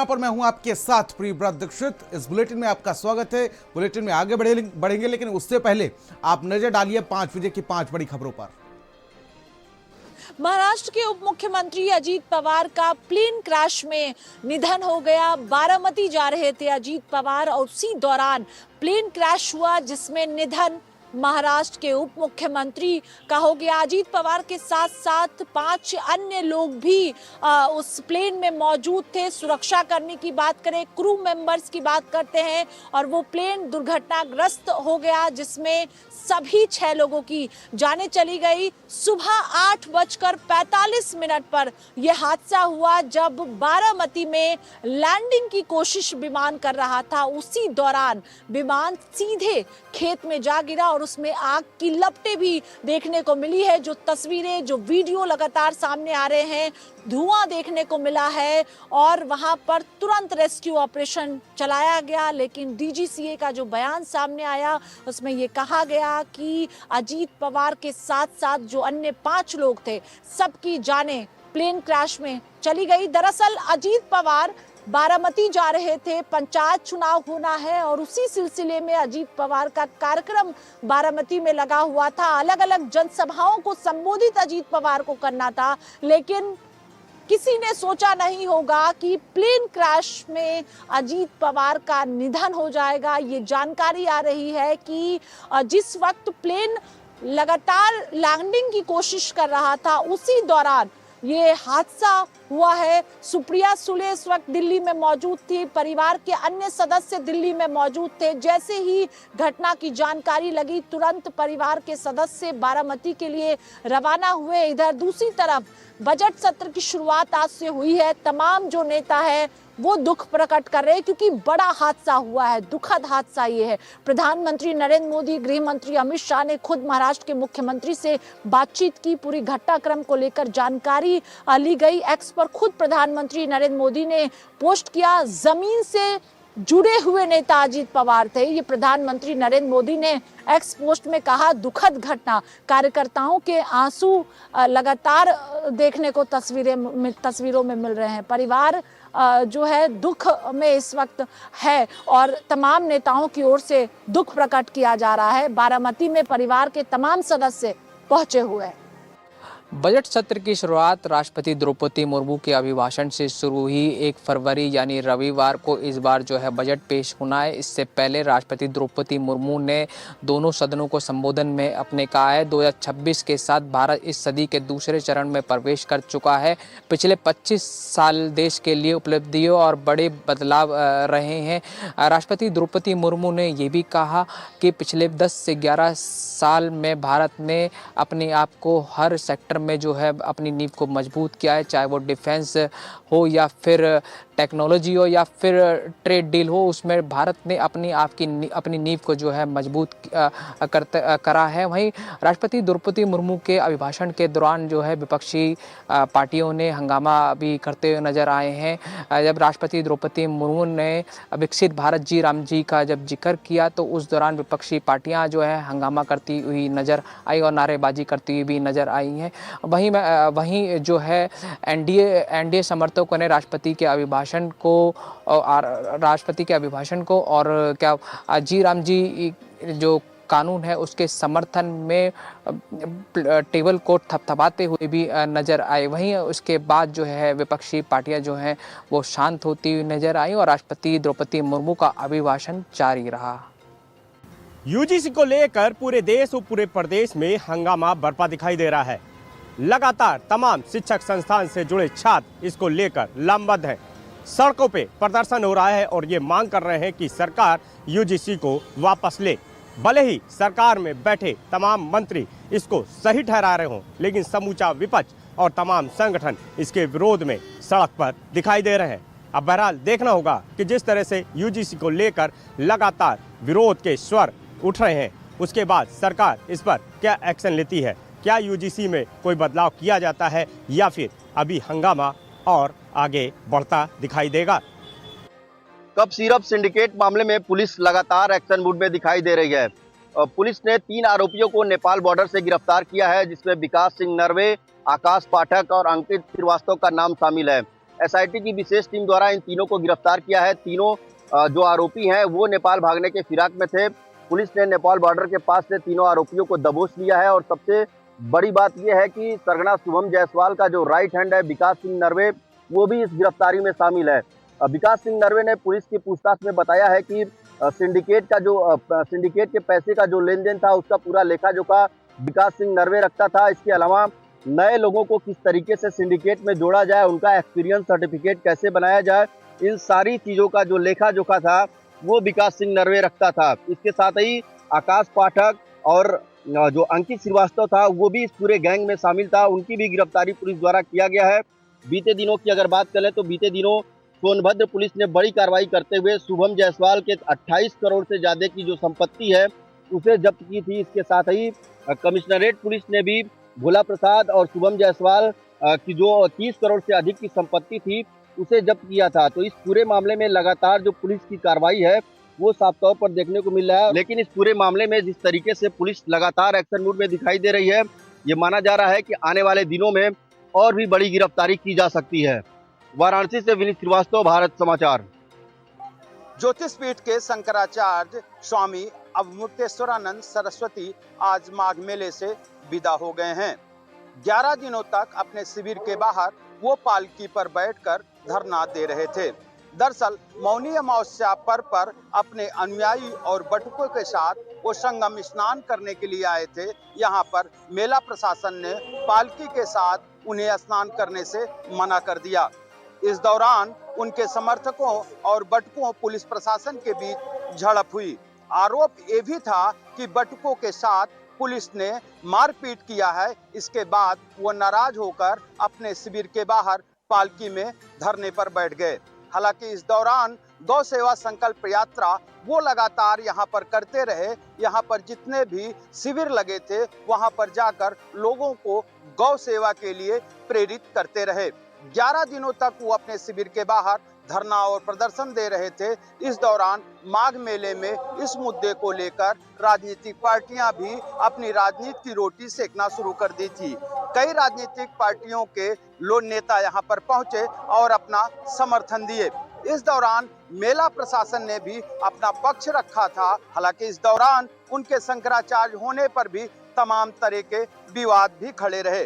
यहां पर मैं हूं आपके साथ प्रियव्रत दीक्षित। इस बुलेटिन में आपका स्वागत है। बुलेटिन में आगे बढ़ेंगे, लेकिन उससे पहले आप नजर डालिए 5 बजे की 5 बड़ी खबरों पर। महाराष्ट्र के उप मुख्यमंत्री अजीत पवार का प्लेन क्रैश में निधन हो गया। बारामती जा रहे थे अजीत पवार और उसी दौरान प्लेन क्रैश हुआ, जिसमें निधन महाराष्ट्र के उप मुख्यमंत्री का हो गया। अजीत पवार के साथ साथ 5 अन्य लोग भी उस प्लेन में मौजूद थे। सुरक्षा कर्मी की बात करें, क्रू मेंबर्स की बात करते हैं, और वो प्लेन दुर्घटनाग्रस्त हो गया, जिसमें सभी 6 लोगों की जानें चली गई। सुबह 8:45 पर यह हादसा हुआ, जब बारामती में लैंडिंग की कोशिश विमान कर रहा था। उसी दौरान विमान सीधे खेत में जा गिरा और उसमें आग की लपटें भी देखने को मिली है। जो तस्वीरें, जो वीडियो लगातार सामने आ रहे हैं, धुआं देखने को मिला है और वहां पर तुरंत रेस्क्यू ऑपरेशन चलाया गया। लेकिन डीजीसीए का जो बयान सामने आया, उसमें ये कहा गया कि अजीत पवार के साथ साथ जो अन्य 5 लोग थे, सबकी जानें प्लेन क्रैश में चली गई। दरअसल अजीत पवार बारामती जा रहे थे, पंचायत चुनाव होना है और उसी सिलसिले में अजीत पवार का कार्यक्रम बारामती में लगा हुआ था। अलग अलग जनसभाओं को संबोधित अजीत पवार को करना था, लेकिन किसी ने सोचा नहीं होगा कि प्लेन क्रैश में अजीत पवार का निधन हो जाएगा। ये जानकारी आ रही है कि जिस वक्त प्लेन लगातार लैंडिंग की कोशिश कर रहा था, उसी दौरान ये हादसा हुआ है। सुप्रिया सुले इस वक्त दिल्ली में मौजूद थी, परिवार के अन्य सदस्य दिल्ली में मौजूद थे। जैसे ही घटना की जानकारी लगी, तुरंत परिवार के सदस्य बारामती के लिए रवाना हुए। इधर दूसरी तरफ बजट सत्र की शुरुआत आज से हुई है। तमाम जो नेता है वो दुख प्रकट कर रहे हैं, क्योंकि बड़ा हादसा हुआ है, दुखद हादसा ये है। प्रधानमंत्री नरेंद्र मोदी, गृह मंत्री अमित शाह ने खुद महाराष्ट्र के मुख्यमंत्री से बातचीत की, पूरी घटनाक्रम को लेकर जानकारी ली गई। एक्स पर खुद प्रधानमंत्री नरेंद्र मोदी ने पोस्ट किया, जमीन से जुड़े हुए नेता अजीत पवार थे। ये प्रधानमंत्री नरेंद्र मोदी ने एक्स पोस्ट में कहा, दुखद घटना, कार्यकर्ताओं के आंसू लगातार देखने को तस्वीरों में मिल रहे हैं। परिवार जो है दुख में इस वक्त है और तमाम नेताओं की ओर से दुख प्रकट किया जा रहा है। बारामती में परिवार के तमाम सदस्य पहुंचे हुए हैं। बजट सत्र की शुरुआत राष्ट्रपति द्रौपदी मुर्मू के अभिभाषण से शुरू हुई। 1 फरवरी यानी रविवार को इस बार जो है बजट पेश होना है। इससे पहले राष्ट्रपति द्रौपदी मुर्मू ने दोनों सदनों को संबोधन में अपने कहा है, 2026 के साथ भारत इस सदी के दूसरे चरण में प्रवेश कर चुका है। पिछले 25 साल देश के लिए उपलब्धियों और बड़े बदलाव रहे हैं। राष्ट्रपति द्रौपदी मुर्मू ने ये भी कहा कि पिछले 10 से 11 साल में भारत ने अपने आप को हर सेक्टर में जो है अपनी नींव को मजबूत किया है, चाहे वो डिफेंस हो या फिर टेक्नोलॉजी हो या फिर ट्रेड डील हो, उसमें भारत ने अपनी नींव को जो है मजबूत करा है। वहीं राष्ट्रपति द्रौपदी मुर्मू के अभिभाषण के दौरान जो है विपक्षी पार्टियों ने हंगामा भी करते हुए नजर आए हैं। जब राष्ट्रपति द्रौपदी मुर्मू ने विकसित भारत जी राम जी का जब जिक्र किया, तो उस दौरान विपक्षी पार्टियां जो है हंगामा करती हुई नजर आई और नारेबाजी करती हुई भी नजर आई हैं। वहीं जो है एनडीए समर्थकों ने राष्ट्रपति के अभिभाषण को और क्या जी राम जी जो कानून है उसके समर्थन में टेबल कोर्ट थपथपाते हुए भी नजर आए। वहीं उसके बाद जो है विपक्षी पार्टियां जो हैं वो शांत होती हुई नजर आई और राष्ट्रपति द्रौपदी मुर्मू का अभिभाषण जारी रहा। यूजीसी को लेकर पूरे देश और पूरे प्रदेश में हंगामा बरपा दिखाई दे रहा है। लगातार तमाम शिक्षक संस्थान से जुड़े छात्र इसको लेकर लामबंद हैं। सड़कों पे प्रदर्शन हो रहा है और ये मांग कर रहे हैं कि सरकार यूजीसी को वापस ले। भले ही सरकार में बैठे तमाम मंत्री इसको सही ठहरा रहे हों, लेकिन समूचा विपक्ष और तमाम संगठन इसके विरोध में सड़क पर दिखाई दे रहे हैं। अब बहरहाल देखना होगा कि जिस तरह से यूजीसी को लेकर लगातार विरोध के स्वर उठ रहे हैं, उसके बाद सरकार इस पर क्या एक्शन लेती है। क्या यूजीसी में कोई बदलाव किया जाता है या फिर अभी हंगामा और आगे बढ़ता दिखाई देगा। कप सिरप सिंडिकेट मामले में पुलिस लगातार एक्शन मूड में दिखाई दे रही है। पुलिस ने 3 आरोपियों को नेपाल बॉर्डर से गिरफ्तार किया है, जिसमें विकास सिंह नरवे, आकाश पाठक और अंकित श्रीवास्तव का नाम शामिल है। एसआईटी की विशेष टीम द्वारा इन तीनों को गिरफ्तार किया है। तीनों जो आरोपी हैं वो नेपाल भागने के फिराक में थे। पुलिस ने नेपाल बॉर्डर के पास से तीनों आरोपियों को दबोच लिया है और सबसे बड़ी बात यह है कि सरगना शुभम जायसवाल का जो राइट हैंड है विकास सिंह नरवे, वो भी इस गिरफ्तारी में शामिल है। विकास सिंह नरवे ने पुलिस की पूछताछ में बताया है कि सिंडिकेट के पैसे का जो लेन देन था उसका पूरा लेखा जोखा विकास सिंह नरवे रखता था। इसके अलावा नए लोगों को किस तरीके से सिंडिकेट में जोड़ा जाए, उनका एक्सपीरियंस सर्टिफिकेट कैसे बनाया जाए, इन सारी चीज़ों का जो लेखा जोखा था वो विकास सिंह नरवे रखता था। इसके साथ ही आकाश पाठक और जो अंकित श्रीवास्तव था वो भी इस पूरे गैंग में शामिल था। उनकी भी गिरफ्तारी पुलिस द्वारा किया गया है। बीते दिनों की अगर बात करें तो बीते दिनों सोनभद्र पुलिस ने बड़ी कार्रवाई करते हुए शुभम जायसवाल के 28 करोड़ से ज़्यादा की जो संपत्ति है उसे जब्त की थी। इसके साथ ही कमिश्नरेट पुलिस ने भी भोला प्रसाद और शुभम जायसवाल की जो 30 करोड़ से अधिक की संपत्ति थी उसे जब्त किया था। तो इस पूरे मामले में लगातार जो पुलिस की कार्रवाई है वो साफ तौर पर देखने को मिल रहा है। लेकिन इस पूरे मामले में जिस तरीके से पुलिस लगातार एक्शन मोड में दिखाई दे रही है, ये माना जा रहा है कि आने वाले दिनों में और भी बड़ी गिरफ्तारी की जा सकती है। वाराणसी से विनीत श्रीवास्तव, भारत समाचार। ज्योतिष पीठ के शंकराचार्य स्वामी अवमुक्तेश्वरानंद सरस्वती आज माघ मेले से विदा हो गए हैं। 11 दिनों तक अपने शिविर के बाहर वो पालकी पर बैठकर धरना दे रहे थे। दरअसल मौनी अमावस्या पर्व पर अपने अनुयायी और बटुकों के साथ वो संगम स्नान करने के लिए आए थे। यहाँ पर मेला प्रशासन ने पालकी के साथ उन्हें स्नान करने से मना कर दिया। इस दौरान उनके समर्थकों और बटुकों पुलिस प्रशासन के बीच झड़प हुई। आरोप ये भी था कि बटुकों के साथ पुलिस ने मारपीट किया है। इसके बाद वो नाराज होकर अपने शिविर के बाहर पालकी में धरने पर बैठ गए। हालांकि इस दौरान गौ सेवा संकल्प यात्रा वो लगातार यहाँ पर करते रहे। यहाँ पर जितने भी शिविर लगे थे वहाँ पर जाकर लोगों को गौ सेवा के लिए प्रेरित करते रहे। 11 दिनों तक वो अपने शिविर के बाहर धरना और प्रदर्शन दे रहे थे। इस दौरान माघ मेले में इस मुद्दे को लेकर राजनीतिक पार्टियां भी अपनी राजनीति की रोटी सेकना शुरू कर दी थी। कई राजनीतिक पार्टियों के लोग नेता यहां पर पहुंचे और अपना समर्थन दिए। इस दौरान मेला प्रशासन ने भी अपना पक्ष रखा था। हालांकि इस दौरान उनके शंकराचार्य होने पर भी तमाम तरह के विवाद भी खड़े रहे।